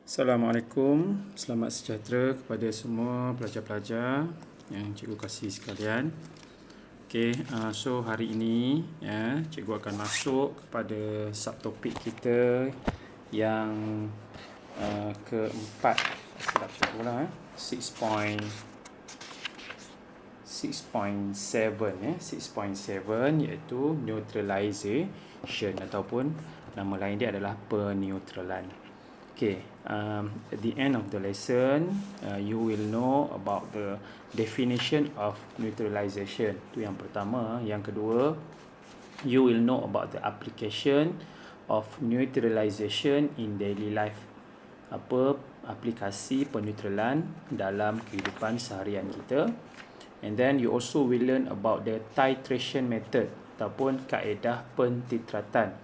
Assalamualaikum, selamat sejahtera kepada semua pelajar-pelajar yang cikgu kasih sekalian. So hari ini cikgu akan masuk kepada subtopik kita yang keempat. Silap cikgu lah 6.7 iaitu neutralization ataupun nama lain dia adalah peneutralan. At the end of the lesson, you will know about the definition of neutralization. Itu yang pertama. Yang kedua, you will know about the application of neutralization in daily life. Apa aplikasi peneutralan dalam kehidupan seharian kita. And then you also will learn about the titration method ataupun kaedah pentitratan.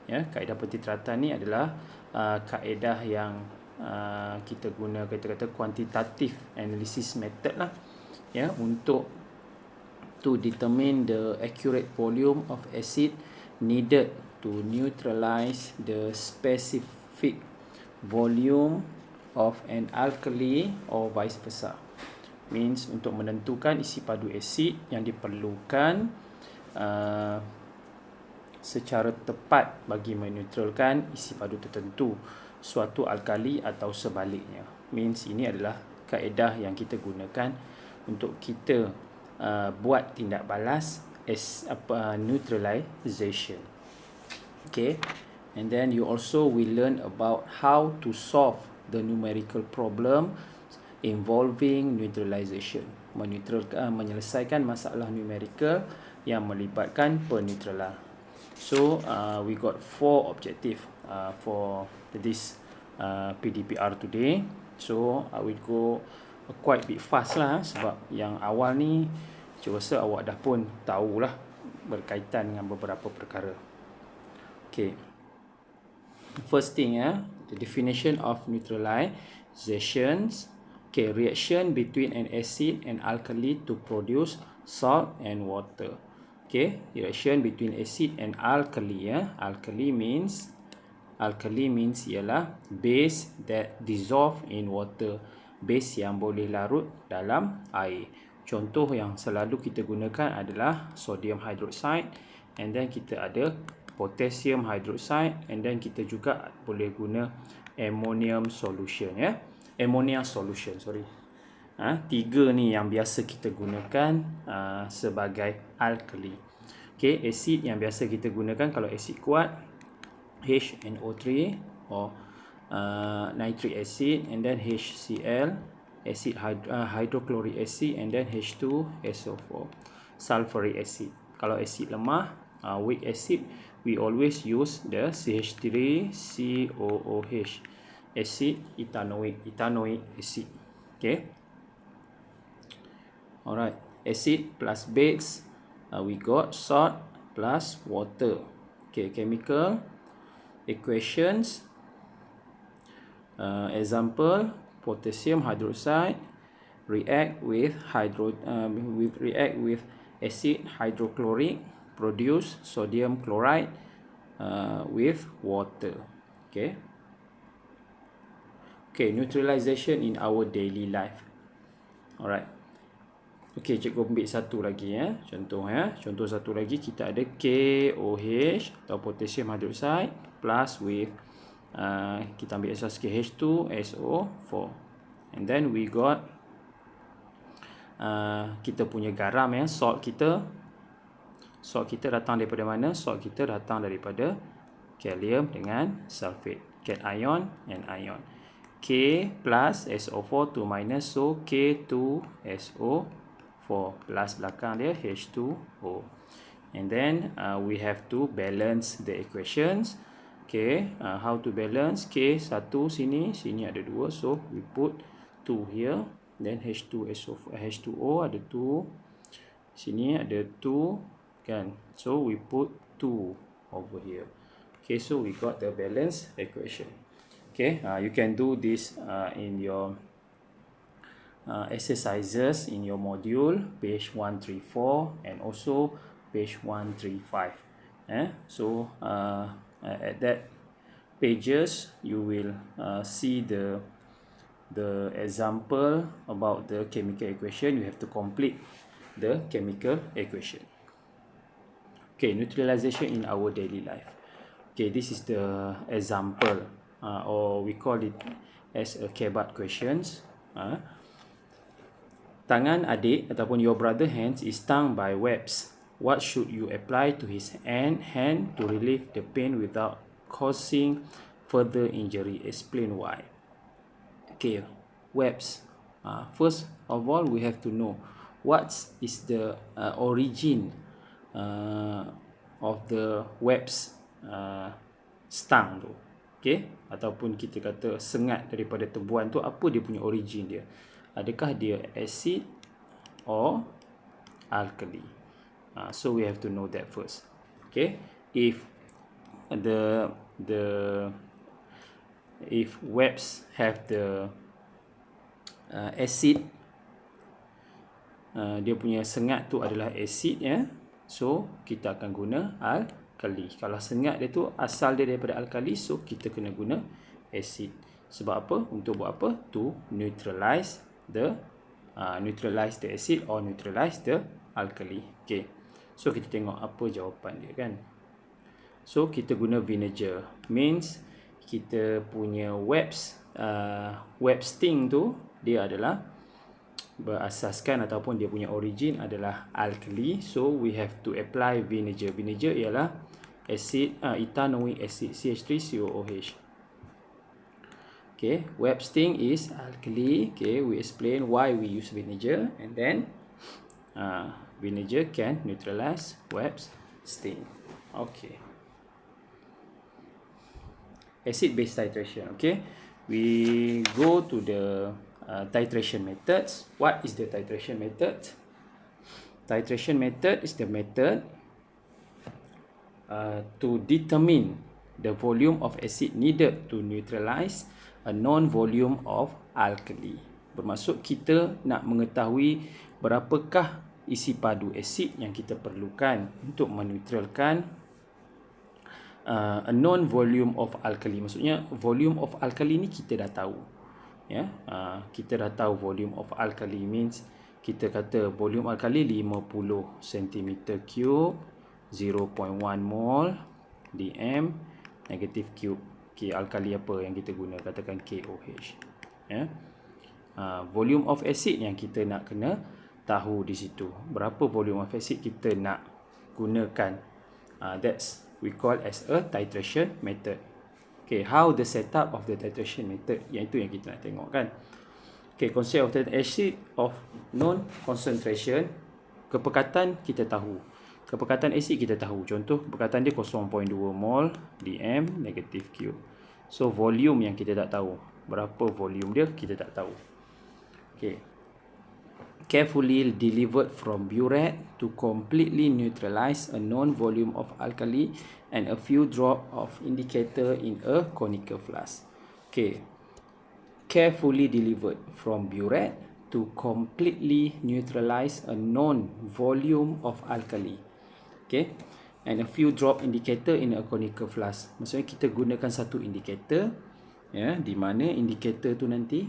Kaedah pentitratan ni adalah kaedah yang kita guna, kita kata quantitative analysis method lah, untuk to determine the accurate volume of acid needed to neutralize the specific volume of an alkali or vice versa. Means untuk menentukan isi padu asid yang diperlukan secara tepat bagi meneutralkan isi padu tertentu suatu alkali atau sebaliknya. Means ini adalah kaedah yang kita gunakan untuk kita buat tindak balas neutralization. And then you also will learn about how to solve the numerical problem involving neutralization. Menyelesaikan masalah numerical yang melibatkan peneutralan. So we got 4 objective for this PDPR today. So I will go quite bit fast lah, sebab yang awal ni saya rasa awak dah pun tahulah berkaitan dengan beberapa perkara. First thing, the definition of neutralizations. Reaction between an acid and alkali to produce salt and water. Reaction between acid and alkali. Alkali means ialah base that dissolve in water. Base yang boleh larut dalam air. Contoh yang selalu kita gunakan adalah sodium hydroxide, and then kita ada potassium hydroxide, and then kita juga boleh guna ammonium solution. Ammonia solution, sorry. Tiga ni yang biasa kita gunakan sebagai alkali. Asid yang biasa kita gunakan kalau asid kuat, HNO3 or nitric acid, and then HCl, acid hydrochloric acid, and then H2SO4, sulfuric acid. Kalau asid lemah, weak acid, we always use the CH3COOH, acid ethanoic acid. Alright, acid plus base, we got salt plus water. Chemical equations. Example, potassium hydroxide react with acid hydrochloric, produce sodium chloride with water. Neutralization in our daily life. Alright. Cikgu ambil satu lagi contoh. Contoh satu lagi, kita ada KOH atau potassium hydroxide plus with kita ambil asas H2SO4, and then we got kita punya garam, salt kita datang daripada mana? Salt kita datang daripada kalium dengan sulfate, cation and ion. K plus SO4 to minus, so K2SO4 plus belakang dia H2O. And then we have to balance the equations. How to balance? K satu sini ada 2, so we put 2 here. Then H2O ada 2, sini ada 2 kan, so we put 2 over here. So we got the balance equation. You can do this in your exercises in your module, page 134 and also page 135. So at that pages you will see the example about the chemical equation. You have to complete the chemical equation. Okay, neutralization in our daily life. Okay, this is the example, or we call it as a kebat questions. Tangan adik ataupun your brother hands is stung by webs. What should you apply to his hand to relieve the pain without causing further injury? Explain why. Okay, webs. First of all, we have to know what is the origin of the webs stung tu. Okay, ataupun kita kata sengat daripada tebuan tu, apa dia punya origin dia? Adakah dia acid or alkali? So we have to know that first. Okay, if if webs have the acid, dia punya sengat tu adalah acid ya, so kita akan guna alkali. Kalau sengat dia tu asal dia daripada alkali, so kita kena guna acid. Sebab apa? Untuk buat apa? To neutralize the acid or neutralize the alkali. Okay, so kita tengok apa jawapan dia kan. So kita guna vinegar, means kita punya web sting tu dia adalah berasaskan ataupun dia punya origin adalah alkali. So we have to apply vinegar. Vinegar ialah acid, ethanoic acid, CH3COOH. Okay, web sting is alkali. Okay, we explain why we use vinegar, and then vinegar can neutralize web sting. Okay, acid-base titration. Okay, we go to the titration methods. What is the titration method? Titration method is the method to determine the volume of acid needed to neutralize a known volume of alkali. Bermaksud kita nak mengetahui berapakah isi padu asid yang kita perlukan untuk meneutralkan a known volume of alkali. Maksudnya volume of alkali ni kita dah tahu. Ya, kita dah tahu volume of alkali means kita kata volume alkali 50 cm3, 0.1 mol dm negative cube. Okay, alkali apa yang kita guna? Katakan KOH. Ya. Volume of acid yang kita nak kena tahu di situ. Berapa volume of acid kita nak gunakan. That's we call as a titration method. Okay, how the setup of the titration method, iaitu yang kita nak tengok kan. Okay, concept of the acid of known concentration. Kepekatan kita tahu. Kepekatan asid kita tahu. Contoh, kepekatan dia 0.2 mol dm negative cube. So, volume yang kita tak tahu. Berapa volume dia, kita tak tahu. Okay. Carefully delivered from burette to completely neutralize a known volume of alkali and a few drop of indicator in a conical flask. Okay. Carefully delivered from burette to completely neutralize a known volume of alkali. Okay, and a few drop indicator in a conical flask. Maksudnya kita gunakan satu indicator, ya, di mana indicator tu nanti,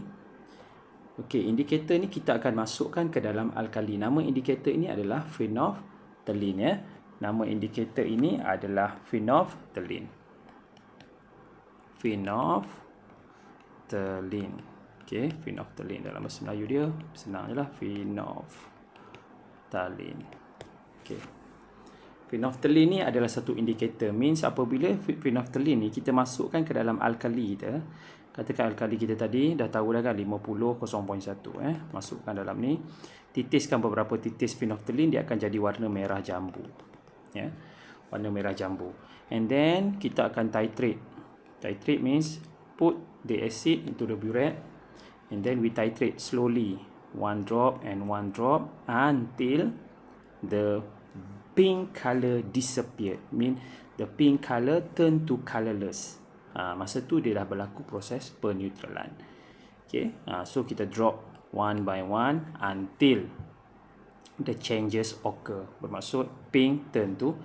okay, indicator ni kita akan masukkan ke dalam alkali. Nama indicator ini adalah phenolphthalein, ya. Nama indicator ini adalah phenolphthalein. Phenolphthalein. Okay, phenolphthalein dalam bahasa Melayu dia senang je lah, phenolphthalein. Okay. Phenolphthalein ni adalah satu indikator. Means apabila phenolphthalein ni kita masukkan ke dalam alkali kita, katakan alkali kita tadi dah tahu dah kan 50 0.1, masukkan dalam ni, titiskan beberapa titis phenolphthalein, dia akan jadi warna merah jambu. Ya, warna merah jambu. And then kita akan titrate. Titrate means put the acid into the burette and then we titrate slowly, one drop and one drop until the pink color disappeared. Mean the pink color turn to colorless. Masa tu dia dah berlaku proses peneutralan. Okay, so kita drop one by one until the changes occur. Bermaksud pink turn to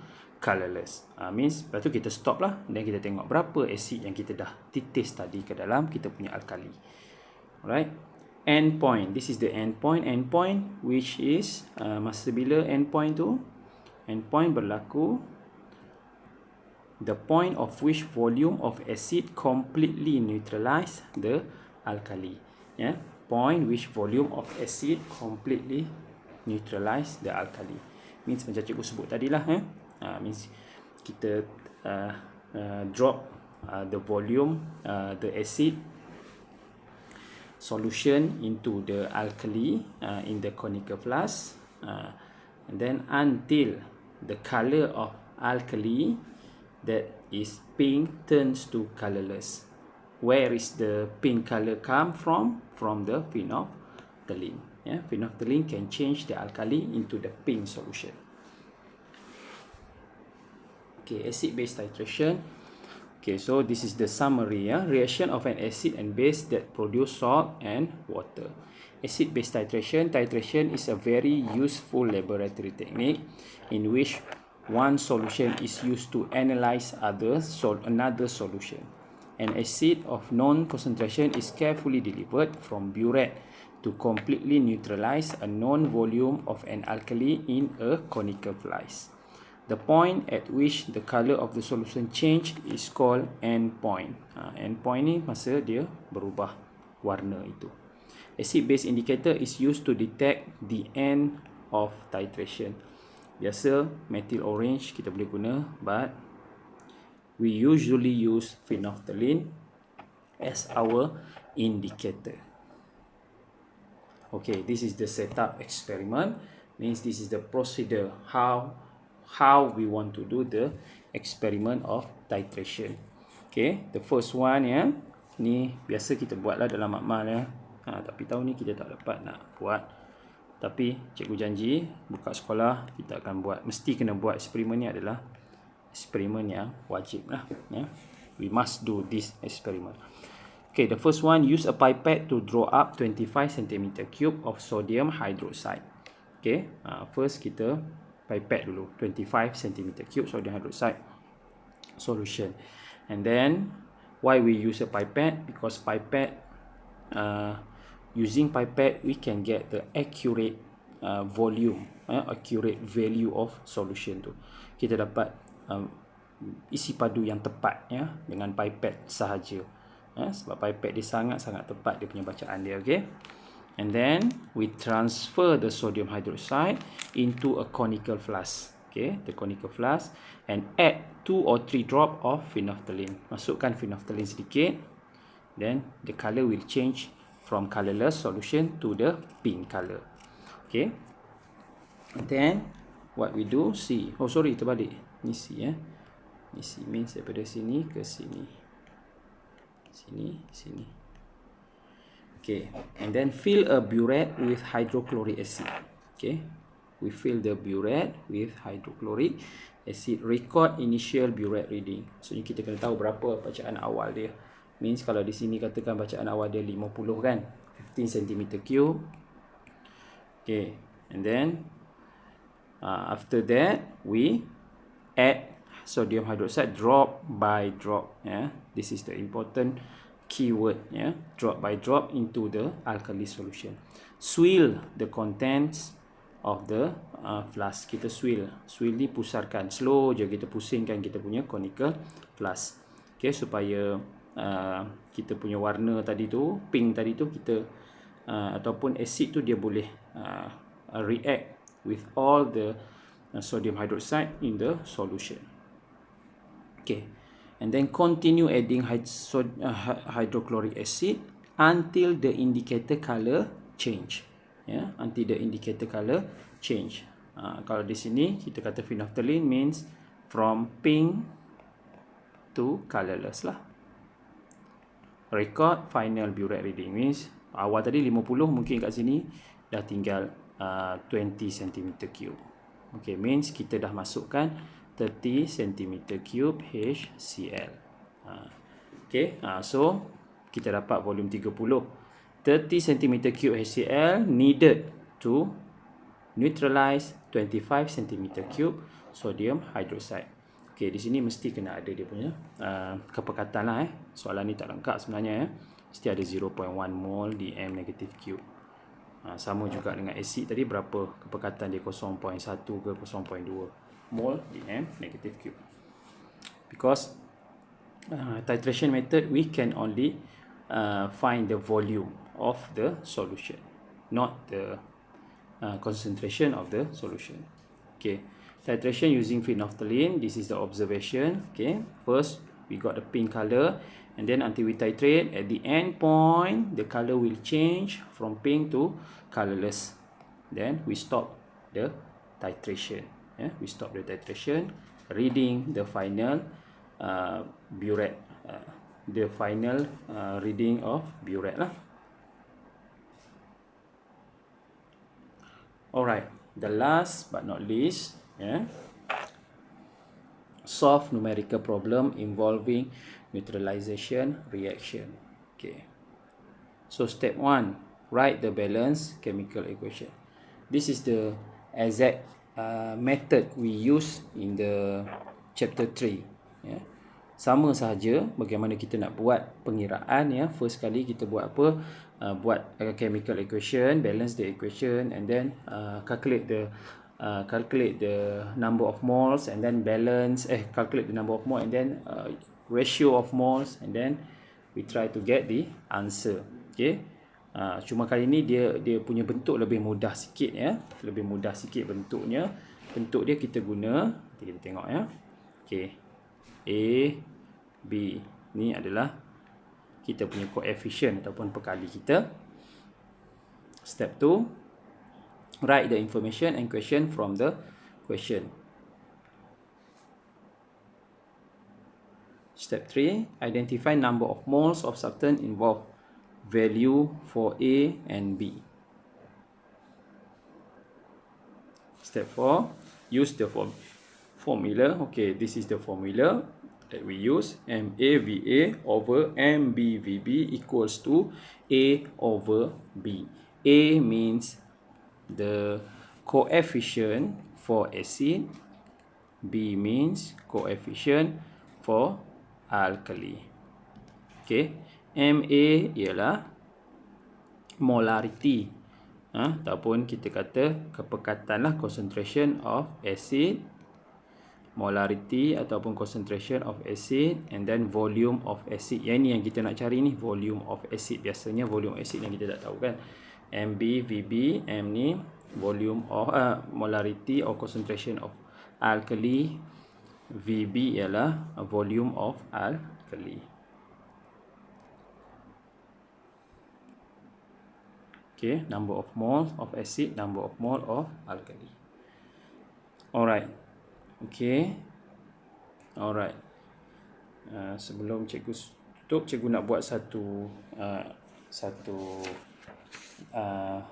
colorless. Means lepas tu kita stop lah, dan kita tengok berapa asid yang kita dah titis tadi ke dalam kita punya alkali. Alright. End point. This is the end point. End point which is masa bila end point tu? End point berlaku the point of which volume of acid completely neutralize the alkali. Yeah. Point which volume of acid completely neutralize the alkali. Means macam cikgu sebut tadi lah. Means kita drop the volume, the acid solution into the alkali in the conical flask, and then until the color of alkali that is pink turns to colorless. Where is the pink color come from? From the phenolphthalein. Yeah, phenolphthalein can change the alkali into the pink solution. Okay, acid-base titration. Okay, so this is the summary. Reaction of an acid and base that produce salt and water. Acid-base titration. Titration is a very useful laboratory technique in which one solution is used to analyze another solution. An acid of known concentration is carefully delivered from burette to completely neutralize a known volume of an alkali in a conical flask. The point at which the color of the solution changed is called end point. End point ni masa dia berubah warna itu. Acid-base indicator is used to detect the end of titration. Biasa methyl orange kita boleh guna, but we usually use phenolphthalein as our indicator. Okay, this is the setup experiment. Means this is the procedure how we want to do the experiment of titration. Okay, the first one ni biasa kita buatlah dalam makmal tapi tahun ni kita tak dapat nak buat. Tapi cikgu janji buka sekolah kita akan buat, mesti kena buat eksperimen ni, adalah eksperimen yang wajib lah. We must do this experiment. Okay, the first one, use a pipette to draw up 25 cm³ of sodium hydroxide. Okay, first kita pipette dulu 25 cm³ sodium hydroxide solution. And then why we use a pipette? Because pipette, using pipette we can get the accurate volume, accurate value of solution tu. Kita dapat isi padu yang tepat dengan pipette sahaja. Sebab pipette dia sangat-sangat tepat dia punya bacaan dia. Okay. And then we transfer the sodium hydroxide into a conical flask. Okay, the conical flask, and add 2 or 3 drop of phenolphthalein. Masukkan phenolphthalein sedikit, then the color will change from colorless solution to the pink color. Okay. And then what we do, C. Oh sorry, terbalik. Ni C Ni C means daripada sini ke sini. Sini. Okay, and then fill a burette with hydrochloric acid. Okay, we fill the burette with hydrochloric acid. Record initial burette reading. So kita kena tahu berapa bacaan awal dia. Means kalau di sini katakan bacaan awal dia 50 kan, 15 cm³. Okay, and then after that we add sodium hydroxide drop by drop. This is the important keyword, drop by drop into the alkali solution. Swill the contents of the flask. Kita swill ni pusarkan, slow je kita pusingkan kita punya conical flask. Okay, supaya kita punya warna tadi tu, pink tadi tu, kita ataupun acid tu dia boleh react with all the sodium hydroxide in the solution. Okay, and then continue adding hydrochloric acid until the indicator color change. Until the indicator color change. Kalau di sini kita kata phenolphthalein means from pink to colorless lah. Record final burette reading means awal tadi 50, mungkin kat sini dah tinggal 20 cm³. Okay, means kita dah masukkan 30 cm³ HCl. Okay, so kita dapat volume 30. 30 cm³ HCl needed to neutralize 25 cm3 sodium hydroxide. Okey, di sini mesti kena ada dia punya kepekatan lah. Soalan ni tak lengkap sebenarnya. Mesti ada 0.1 mol dm negative Q. Sama juga dengan asid tadi, berapa kepekatan dia, 0.1 ke 0.2 mol dm negative Q. Because titration method, we can only find the volume of the solution, not the concentration of the solution. Okay, titration using phenolphthalein. This is the observation. Okay, first we got the pink color, and then until we titrate, at the end point the color will change from pink to colorless. Then we stop the titration. We stop the titration, reading the final burette, the final reading of burette lah. Alright, the last but not least, solve numerical problem involving neutralization reaction. Okay, so step 1, write the balanced chemical equation. This is the exact method we use in the chapter 3. Sama sahaja bagaimana kita nak buat pengiraan. First kali kita buat apa? Buat chemical equation, balance the equation, and then calculate the number of moles, and then calculate the number of moles, and then ratio of moles, and then we try to get the answer. Okay, cuma kali ni dia punya bentuk lebih mudah sikit, lebih mudah sikit bentuknya. Bentuk dia kita guna, nanti kita tengok Okay, A, B ni adalah kita punya coefficient ataupun pekali kita. Step 2, write the information and question from the question. Step 3, identify number of moles of substance involved, value for A and B. Step 4, use the formula. Okay, this is the formula that we use. MAVA over MBVB equals to A over B. A means the coefficient for acid, B means coefficient for alkali. Okay, MA ialah molarity, ataupun kita kata kepekatan lah, concentration of acid, molarity ataupun concentration of acid, and then volume of acid. Yang ni yang kita nak cari ni, volume of acid. Biasanya volume acid yang kita tak tahu kan. MB, VB, M ni volume of molarity or concentration of alkali, VB ialah volume of alkali. Okay, number of moles of acid, number of mole of alkali. Alright. Okay. Alright. Sebelum cikgu tutup, cikgu nak buat satu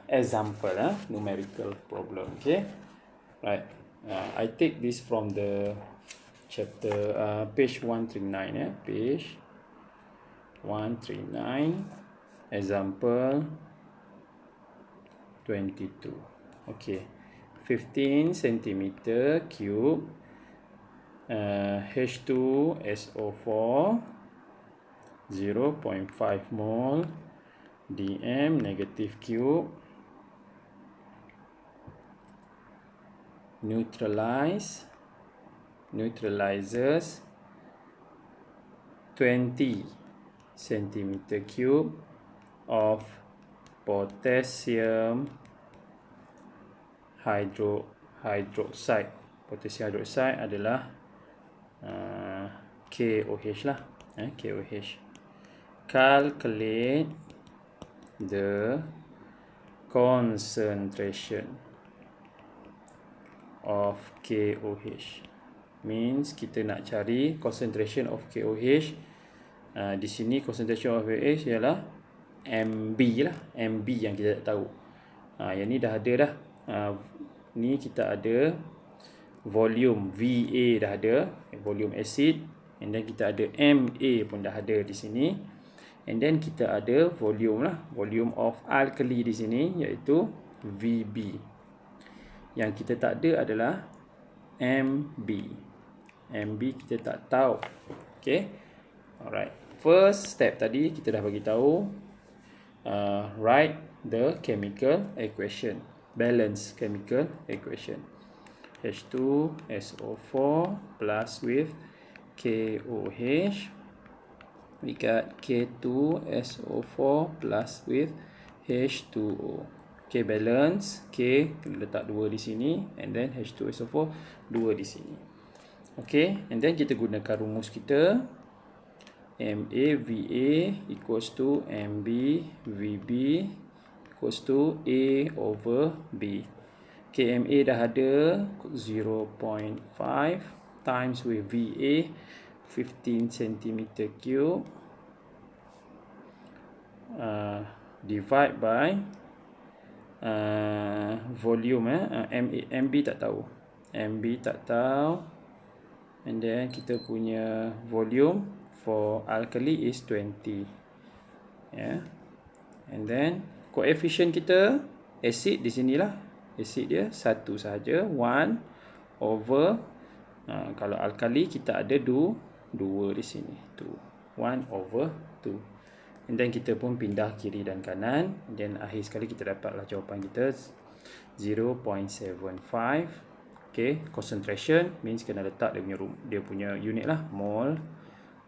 example, numerical problem. Okay. Right. I take this from the chapter page 139. Page 139. Example 22. Okay. 15 centimeter cube H2SO4 0.5 mole dm negative cube neutralizes 20 centimeter cube of potassium hydroxide. Potassium hydroxide adalah KOH lah. KOH. Calculate the concentration of KOH. Means kita nak cari concentration of KOH. Di sini concentration of KOH ialah MB lah. MB yang kita tak tahu. Yang ni dah ada dah. Ni kita ada volume VA dah ada, volume acid, and then kita ada MA pun dah ada di sini, and then kita ada volume lah, volume of alkali di sini iaitu VB. Yang kita tak ada adalah MB. MB kita tak tahu. Okay. Alright. First step tadi kita dah bagi tahu. Write the chemical equation. Balance chemical equation. H2SO4 plus with KOH. We got K2SO4 plus with H2O. Okay, balance. K kita letak 2 di sini, and then H2SO4 2 di sini. Okay, and then kita gunakan rumus kita. MAVA equals to MBVB equals to A over B. Okay, MA dah ada 0.5 times with VA 15 cm3 divide by volume. MB tak tahu. MB tak tahu. And then kita punya volume for alkali is 20. Yeah. And then coefficient kita, acid di sinilah. Acid dia 1 saja, 1 over kalau alkali kita ada 2 di sini. 2. 1 over 2. And then kita pun pindah kiri dan kanan. And then akhir sekali kita dapatlah jawapan kita 0.75. Okay, concentration means kena letak dia punya unit lah, mol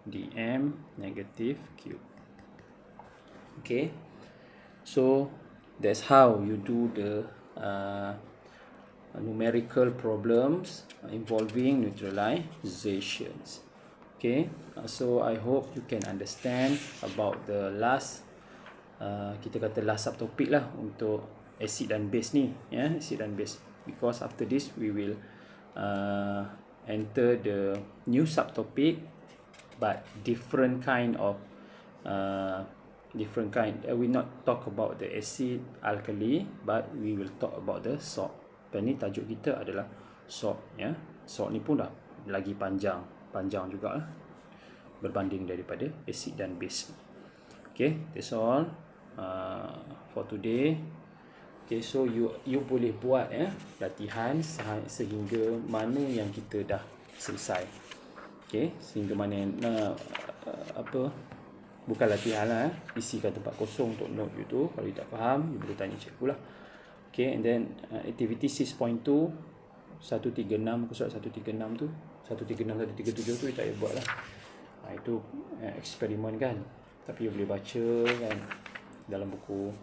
dm negative cube. Okay, so that's how you do the numerical problems involving neutralizations. Okay, so I hope you can understand about the last kita kata last subtopic lah untuk acid dan base ni, ya, acid dan base. Because after this we will enter the new subtopic, but different kind of we not talk about the acid alkali, but we will talk about the salt. Dan ni tajuk kita adalah salt, ya. Salt ni pun dah lagi panjang juga lah, berbanding daripada acid dan base. Okay, that's all for today. Okay, so you boleh buat latihan sehingga mana yang kita dah selesai. Okay, sehingga mana yang bukan latihan lah, isikan tempat kosong untuk note you tu. Kalau you tak faham, you boleh tanya cikgu lah. Okay, and then activity 6.2 136, aku surat 136 tu, 136, 137 tu you tak payah buat lah. Itu eksperimen kan, tapi you boleh baca kan dalam buku.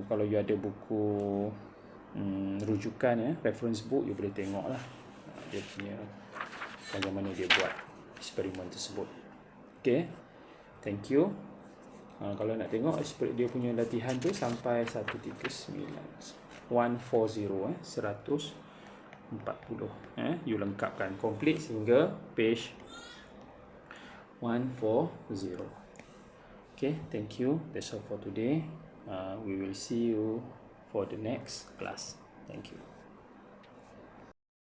Kalau you ada buku rujukan, reference book, you boleh tengok lah dia punya bagaimana dia buat eksperimen tersebut. Okay, thank you. Kalau nak tengok dia punya latihan tu sampai 140, 140, you lengkapkan complete sehingga page 140. Okay, thank you. That's all for today. We will see you for the next class. Thank you.